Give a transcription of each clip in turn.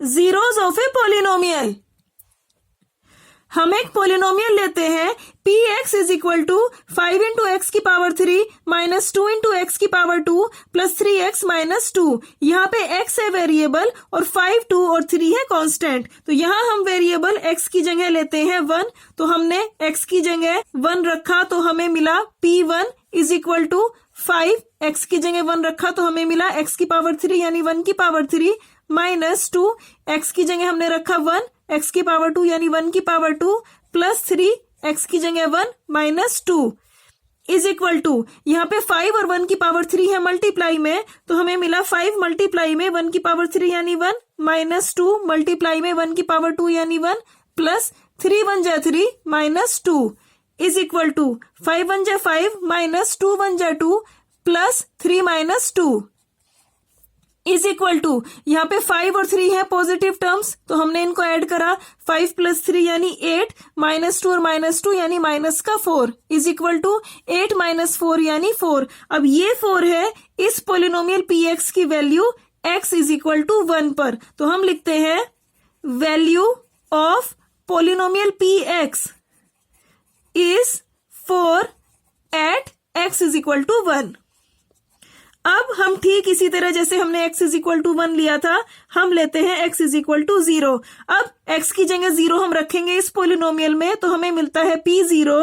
zeros of a polynomial। हम एक polynomial लेते हैं P X is equal to 5 into X की पावर 3 माइनस 2 इंटू एक्स की पावर 2 प्लस 3x माइनस 2। यहाँ पे x है वेरिएबल और 5, 2 और 3 है कांस्टेंट। तो यहाँ हम वेरिएबल x की जगह लेते हैं 1। तो हमने x की जगह 1 रखा तो हमें मिला p1 is equal to 5। x की जगह 1 रखा तो हमें मिला x की पावर 3 यानी 1 की पावर 3 माइनस 2। x की जगह हमने रखा 1, x की पावर 2 यानी 1 की पावर 2 प्लस 3, x की जगह 1 माइनस 2 इज इक्वल टू, यहाँ पे 5 और 1 की पावर 3 है मल्टीप्लाई में, तो हमें मिला 5 मल्टीप्लाई में 1 की पावर 3 यानी 1 माइनस 2 मल्टीप्लाई में 1 की पावर 2 यानी 1 प्लस 3 1 जा 3 माइनस 2 इज इक्वल टू 5 1 जा 5 माइनस 2 1 जा 2 plus 3 minus 2 is equal to, यहाँ पे 5 और 3 है पॉजिटिव टर्म्स तो हमने इनको ऐड करा। 5 प्लस 3 यानी 8 माइनस 2 और माइनस 2 यानी माइनस का 4 इज इक्वल टू 8 माइनस 4 यानी 4। अब ये 4 है इस पोलिनोमियल पी एक्स की value x is equal to 1 पर। तो हम लिखते हैं value of polynomial P X is 4 at x is equal to 1। अब हम ठीक इसी तरह जैसे हमने x इज इक्वल टू 1 लिया था हम लेते हैं x इज इक्वल टू 0। अब x की जगह 0 हम रखेंगे इस पोलिनोमियल में तो हमें मिलता है p0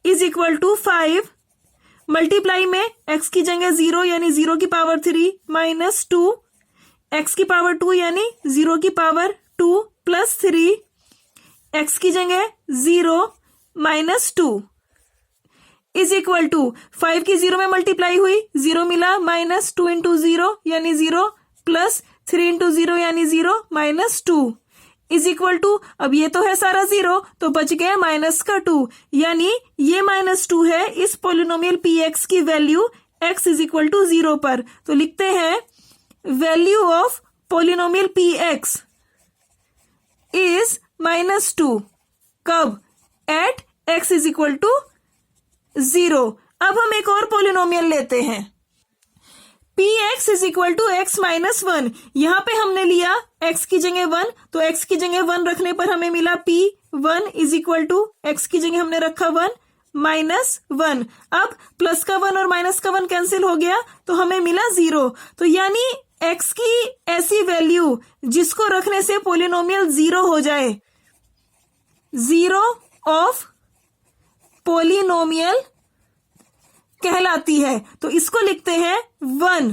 is equal to 5 multiply में x की जगह 0 यानी 0 की पावर 3 माइनस 2, x की पावर 2 यानी 0 की पावर 2 प्लस 3, x की जगह 0 माइनस 2 इज इक्वल टू 5 की 0 में मल्टीप्लाई हुई 0 मिला माइनस 2 इंटू 0 यानी 0 प्लस 3 इंटू 0 यानी 0 माइनस 2 इज इक्वल टू, अब ये तो है सारा 0 तो बच गया माइनस का 2 यानी ये माइनस 2 है इस पोलिनोमियल पी एक्स की value x is equal to 0 पर। तो लिखते हैं value of polynomial P X is minus 2 कब at x is equal to 0। अब हम एक और पोलिनोमियल लेते हैं P X is equal to X minus 1। यहाँ पे हमने लिया x की जगह 1 तो x की जगह 1 रखने पर हमें मिला p1 is equal to x की जगह हमने रखा 1 माइनस 1। अब प्लस का 1 और माइनस का 1 कैंसिल हो गया तो हमें मिला 0। तो यानी x की ऐसी वैल्यू जिसको रखने से पोलिनोमियल 0 हो जाए, 0 ऑफ पोलिनोमियल कहलाती है। तो इसको लिखते हैं 1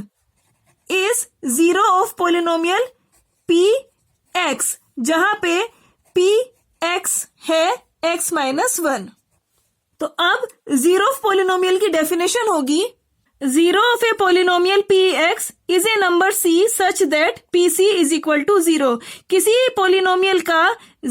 is 0 of polynomial P x जहां पे पी एक्स है x माइनस 1। तो अब 0 ऑफ पोलिनोमियल की डेफिनेशन होगी 0 of a polynomial P X is a number c such that P C is equal to 0। किसी पोलिनोमियल का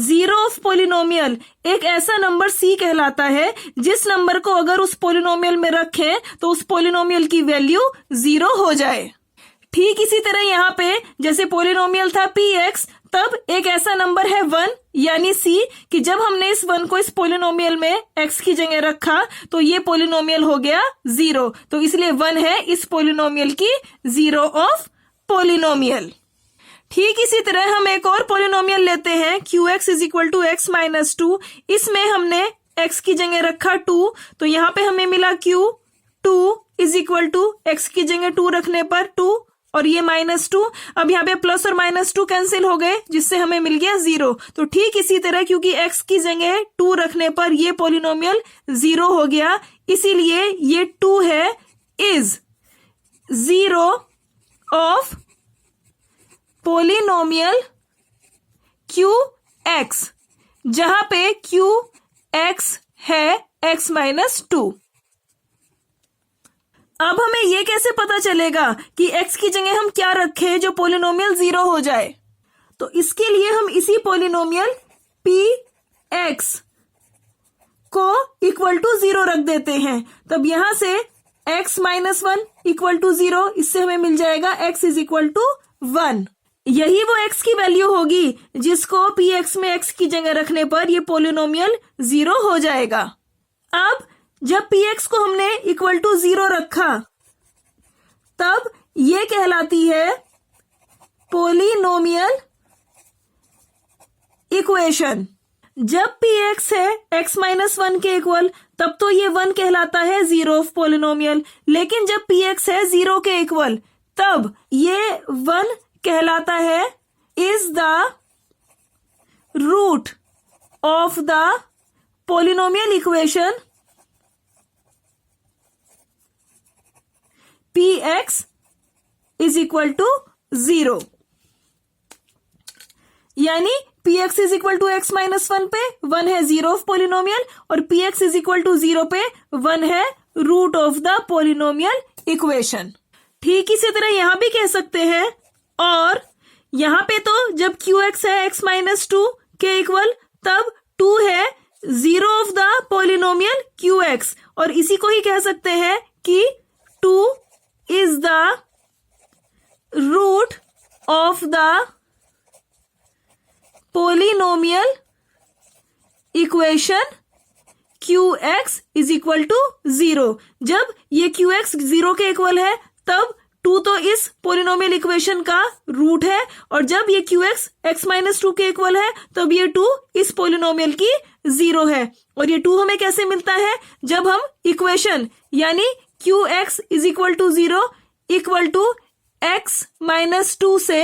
0 ऑफ पोलिनोमियल एक ऐसा नंबर c कहलाता है जिस नंबर को अगर उस पोलिनोमियल में रखें तो उस पोलिनोमियल की वैल्यू 0 हो जाए। ठीक इसी तरह यहाँ पे जैसे पोलिनोमियल था पी एक्स तब एक ऐसा नंबर है 1 यानी c कि जब हमने इस 1 को इस पोलिनोमियल में x की जगह रखा तो ये पोलिनोमियल हो गया 0। तो इसलिए 1 है इस पोलिनोमियल की 0 ऑफ पोलिनोमियल। ठीक इसी तरह हम एक और पोलिनोमियल लेते हैं Q X is equal to X minus 2। इसमें हमने x की जगह रखा 2 तो यहाँ पे हमें मिला q 2 is equal to X की जगह 2 रखने पर 2 और ये माइनस 2। अब यहाँ पे प्लस और माइनस 2 कैंसिल हो गए जिससे हमें मिल गया 0। तो ठीक इसी तरह क्योंकि x की जगह 2 रखने पर ये पोलिनोमियल 0 हो गया इसीलिए ये 2 है is 0 of polynomial Q x जहां पे क्यू एक्स है x माइनस 2। अब हमें ये कैसे पता चलेगा कि x की जगह हम क्या रखें जो पोलिनोमियल 0 हो जाए। तो इसके लिए हम इसी पोलिनोमियल पी एक्स को इक्वल टू 0 रख देते हैं। तब यहां से x माइनस 1 इक्वल टू 0 इससे हमें मिल जाएगा x इज इक्वल टू 1। यही वो x की वैल्यू होगी जिसको पी एक्स में x की जगह रखने पर ये पोलिनोमियल 0 हो जाएगा। अब जब पी एक्स को हमने इक्वल टू 0 रखा तब ये कहलाती है पोलिनोमियल इक्वेशन। जब px है x माइनस 1 के इक्वल, तब तो ये 1 कहलाता है जीरो ऑफ पोलिनोमियल। लेकिन जब px है 0 के इक्वल, तब ये 1 कहलाता है is the root of the polynomial equation px is equal to 0। यानी px is equal to X minus 1 पे 1 है जीरो ऑफ पोलिनोमियल, और px इज इक्वल टू 0 पे 1 है root of the polynomial equation. ठीक इसी तरह यहां भी कह सकते हैं, और यहां पे तो जब qx है x माइनस 2 के इक्वल, तब 2 है zero of the polynomial qx, और इसी को ही कह सकते हैं कि 2 is the root of the polynomial equation qx is equal to 0। जब ये qx 0 के इक्वल है, तब 2 तो इस पोलिनोमियल इक्वेशन का रूट है, और जब ये qx x माइनस 2 के इक्वल है, तब ये 2 इस पोलिनोमियल की 0 है। और ये 2 हमें कैसे मिलता है? जब हम इक्वेशन यानी qx is equal to 0 equal to x minus 2 से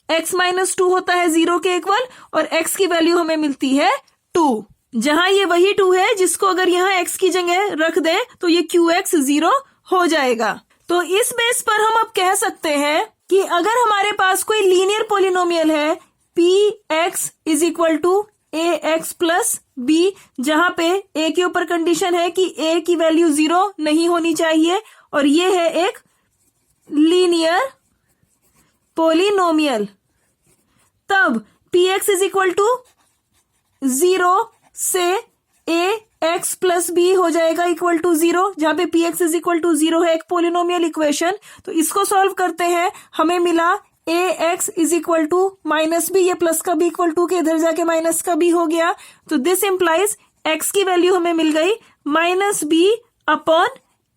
x माइनस 2 होता है 0 के इक्वल, और x की वैल्यू हमें मिलती है 2। जहां ये वही 2 है जिसको अगर यहाँ x की जगह रख दे तो ये qx 0 हो जाएगा। तो इस बेस पर हम अब कह सकते हैं कि अगर हमारे पास कोई लीनियर पोलिनोमियल है px is equal to ax plus b, जहां पे a के ऊपर कंडीशन है कि a की वैल्यू 0 नहीं होनी चाहिए, और ये है एक लीनियर पोलिनोमियल, तब px इज इक्वल टू 0 से ax प्लस b हो जाएगा इक्वल टू 0, जहां पे px इज इक्वल टू 0 है एक पोलिनोमियल इक्वेशन। तो इसको सॉल्व करते हैं, हमें मिला ax is equal to minus b, ये प्लस का b इक्वल टू के इधर जाके माइनस का b हो गया। तो दिस इंप्लाइज x की वैल्यू हमें मिल गई माइनस b अपॉन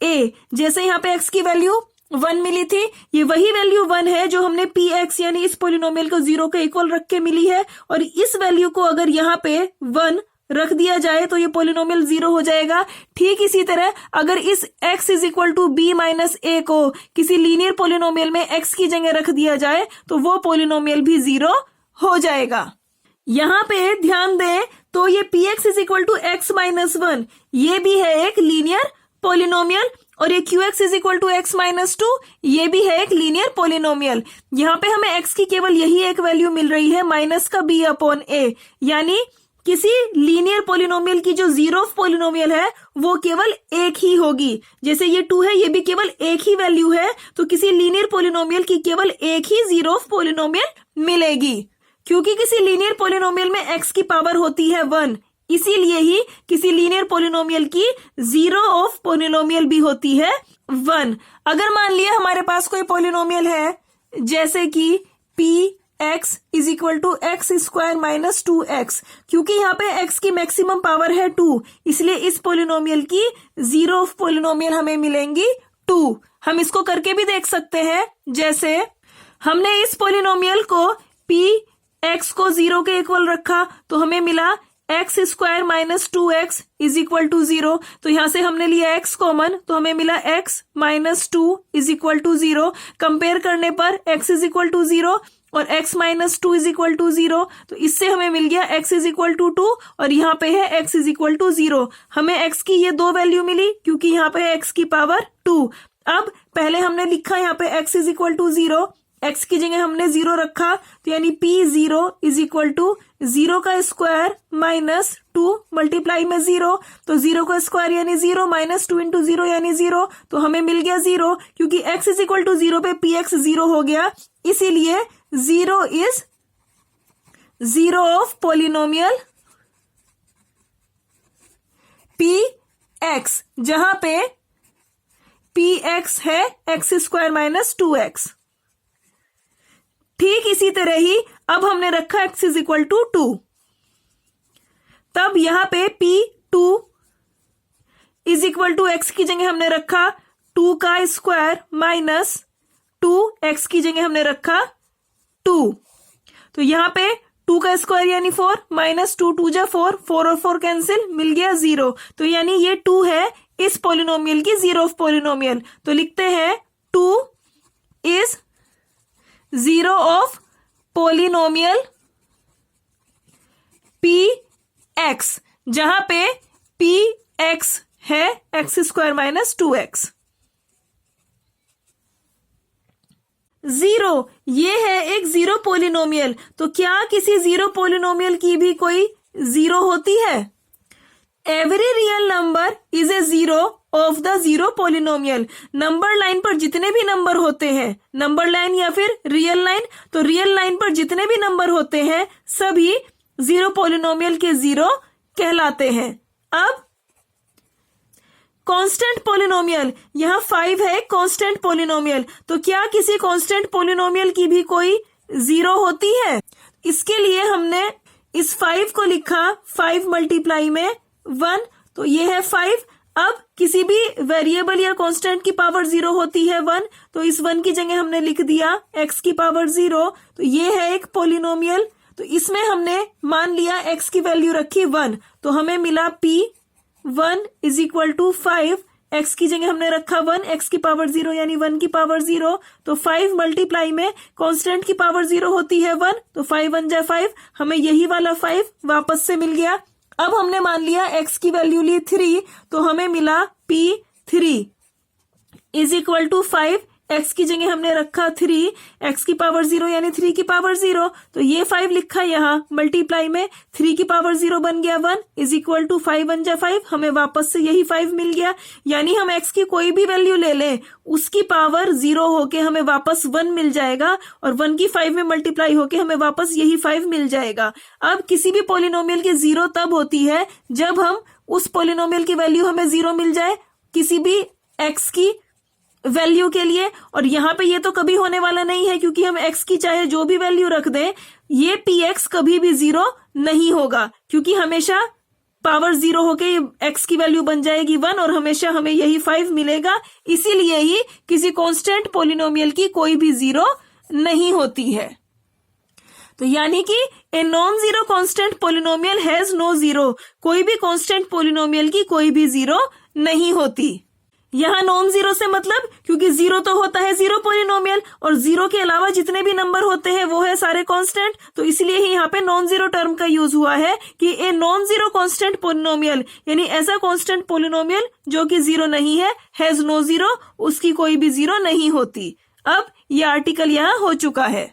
a। जैसे यहाँ पे x की वैल्यू 1 मिली थी, ये वही वैल्यू 1 है जो हमने px यानी इस पोलिनोमियल को 0 के इक्वल रख के मिली है, और इस वैल्यू को अगर यहाँ पे 1 रख दिया जाए तो ये पोलिनोमियल 0 हो जाएगा। ठीक इसी तरह अगर इस x is equal to b minus a को किसी लीनियर पोलिनोमियल में x की जगह रख दिया जाए तो वो पोलिनोमियल भी 0 हो जाएगा। यहाँ पे ध्यान दें तो ये px is equal to x minus 1 ये भी है एक लीनियर पोलिनोमियल, और ये qx is equal to x minus 2 ये भी है एक लीनियर पोलिनोमियल। यहाँ पे हमें x की केवल यही एक वैल्यू मिल रही है माइनस का b अपॉन a, यानी किसी लीनियर पोलिनोमियल की जो जीरो ऑफ पोलिनोमियल है वो केवल एक ही होगी। जैसे ये 2 है, ये भी केवल एक ही वैल्यू है, तो किसी लीनियर पोलिनोमियल की केवल एक ही जीरो ऑफ पोलिनोमियल मिलेगी। क्योंकि किसी लीनियर पोलिनोमियल में x की पावर होती है 1, इसीलिए ही किसी लीनियर पोलिनोमियल की जीरो ऑफ पोलिनोमियल भी होती है 1। अगर मान लिया हमारे पास कोई पोलिनोमियल है जैसे कि px is equal to x square minus 2x, क्योंकि यहाँ पे x की मैक्सिमम पावर है 2, इसलिए इस पोलिनोमियल की जीरो ऑफ पोलिनोमियल हमें मिलेंगी 2। हम इसको करके भी देख सकते हैं, जैसे हमने इस पोलिनोमियल को px को 0 के इक्वल रखा तो हमें मिला x square minus 2x is equal to 0। तो यहां से हमने लिया x कॉमन तो हमें मिला x minus 2 is equal to 0। Compare करने पर x इज इक्वल टू 0 और x minus 2 is equal to 0, तो इससे हमें मिल गया x इज इक्वल टू 2 और यहाँ पे है x इज इक्वल टू 0। हमें x की ये दो वैल्यू मिली क्योंकि यहाँ पे है x की पावर 2। अब पहले हमने लिखा यहाँ पे x is equal to 0, x की जगह हमने 0 रखा, तो यानी p0 इज इक्वल टू 0 का स्क्वायर माइनस 2 मल्टीप्लाई में 0, तो 0 का स्क्वायर यानी 0 माइनस 2 इंटू 0 यानी 0, तो हमें मिल गया 0। क्योंकि x इज इक्वल टू 0 पे px 0 हो गया, इसीलिए 0 is zero of polynomial px, जहां पे px है x स्क्वायर माइनस 2x। ठीक इसी तरह ही अब हमने रखा x इज इक्वल टू 2, तब यहां पे p2 is equal to x की जगह हमने रखा 2 का स्क्वायर माइनस 2, x की जगह हमने रखा 2। तो यहाँ पे 2 का स्क्वायर यानी 4, माइनस 2 2 जा 4, 4 और 4 कैंसिल, मिल गया 0। तो यानी ये 2 है इस पॉलिनोमियल की जीरो ऑफ पॉलिनोमियल। तो लिखते हैं 2 is zero of polynomial px, जहां पे px है एक्स स्क्वायर माइनस 2x। 0 ये है एक जीरो पॉलिनोमियल। तो क्या किसी जीरो पॉलिनोमियल की भी कोई जीरो होती है? Every real number is a zero of the zero polynomial. Number line पर जितने भी नंबर होते हैं, नंबर लाइन या फिर रियल लाइन, तो रियल लाइन पर जितने भी नंबर होते हैं सभी जीरो पॉलिनोमियल के जीरो कहलाते हैं। अब कांस्टेंट पॉलिनोमियल, यहां 5 है कांस्टेंट पॉलिनोमियल। तो क्या किसी कांस्टेंट पॉलिनोमियल की भी कोई जीरो होती है? इसके लिए हमने इस 5 को लिखा 5 मल्टीप्लाई में 1, तो ये है 5। अब किसी भी वेरिएबल या कांस्टेंट की पावर 0 होती है 1, तो इस 1 की जगह हमने लिख दिया x की पावर 0। तो ये है एक पॉलिनोमियल। तो इसमें हमने मान लिया x की वैल्यू रखी 1, तो हमें मिला p1 is equal to 5। x की जगह हमने रखा 1, x की पावर 0 यानी 1 की पावर 0। तो 5 मल्टीप्लाई में कांस्टेंट की पावर 0 होती है 1, तो 5 1 जा 5, हमें यही वाला 5 वापस से मिल गया। अब हमने मान लिया x की वैल्यू ली 3, तो हमें मिला p3 is equal to 5। x की जगह हमने रखा 3, x की पावर 0 यानी 3 की पावर 0, तो ये 5 लिखा यहाँ मल्टीप्लाई में 3 की पावर 0 बन गया 1 इज इक्वल टू 5 1 जा 5, हमें वापस से यही 5 मिल गया। यानी हम x की कोई भी वैल्यू ले लें उसकी पावर 0 होके हमें वापस 1 मिल जाएगा, और 1 की 5 में मल्टीप्लाई होके हमें वापस यही 5 मिल जाएगा। अब किसी भी पॉलिनोमियल की 0 तब होती है जब हम उस पॉलिनोमियल की वैल्यू हमें 0 मिल जाए किसी भी x की वैल्यू के लिए। और यहाँ पे ये तो कभी होने वाला नहीं है, क्योंकि हम x की चाहे जो भी वैल्यू रख दें ये px कभी भी 0 नहीं होगा, क्योंकि हमेशा पावर 0 होके ये x की वैल्यू बन जाएगी 1, और हमेशा हमें यही 5 मिलेगा। इसीलिए ही किसी कांस्टेंट पॉलिनोमियल की कोई भी 0 नहीं होती है। तो यानी कि a non zero constant polynomial has no zero, कोई भी कांस्टेंट पॉलिनोमियल की कोई भी 0 नहीं होती। यहाँ नॉन जीरो से मतलब, क्योंकि 0 तो होता है जीरो पॉलिनोमियल, और 0 के अलावा जितने भी नंबर होते हैं वो है सारे कांस्टेंट, तो इसलिए ही यहाँ पे नॉन जीरो टर्म का यूज हुआ है कि a non zero constant polynomial, यानी ऐसा कांस्टेंट पॉलिनोमियल जो कि 0 नहीं है, हैज नो जीरो, उसकी कोई भी 0 नहीं होती। अब ये आर्टिकल यहाँ हो चुका है।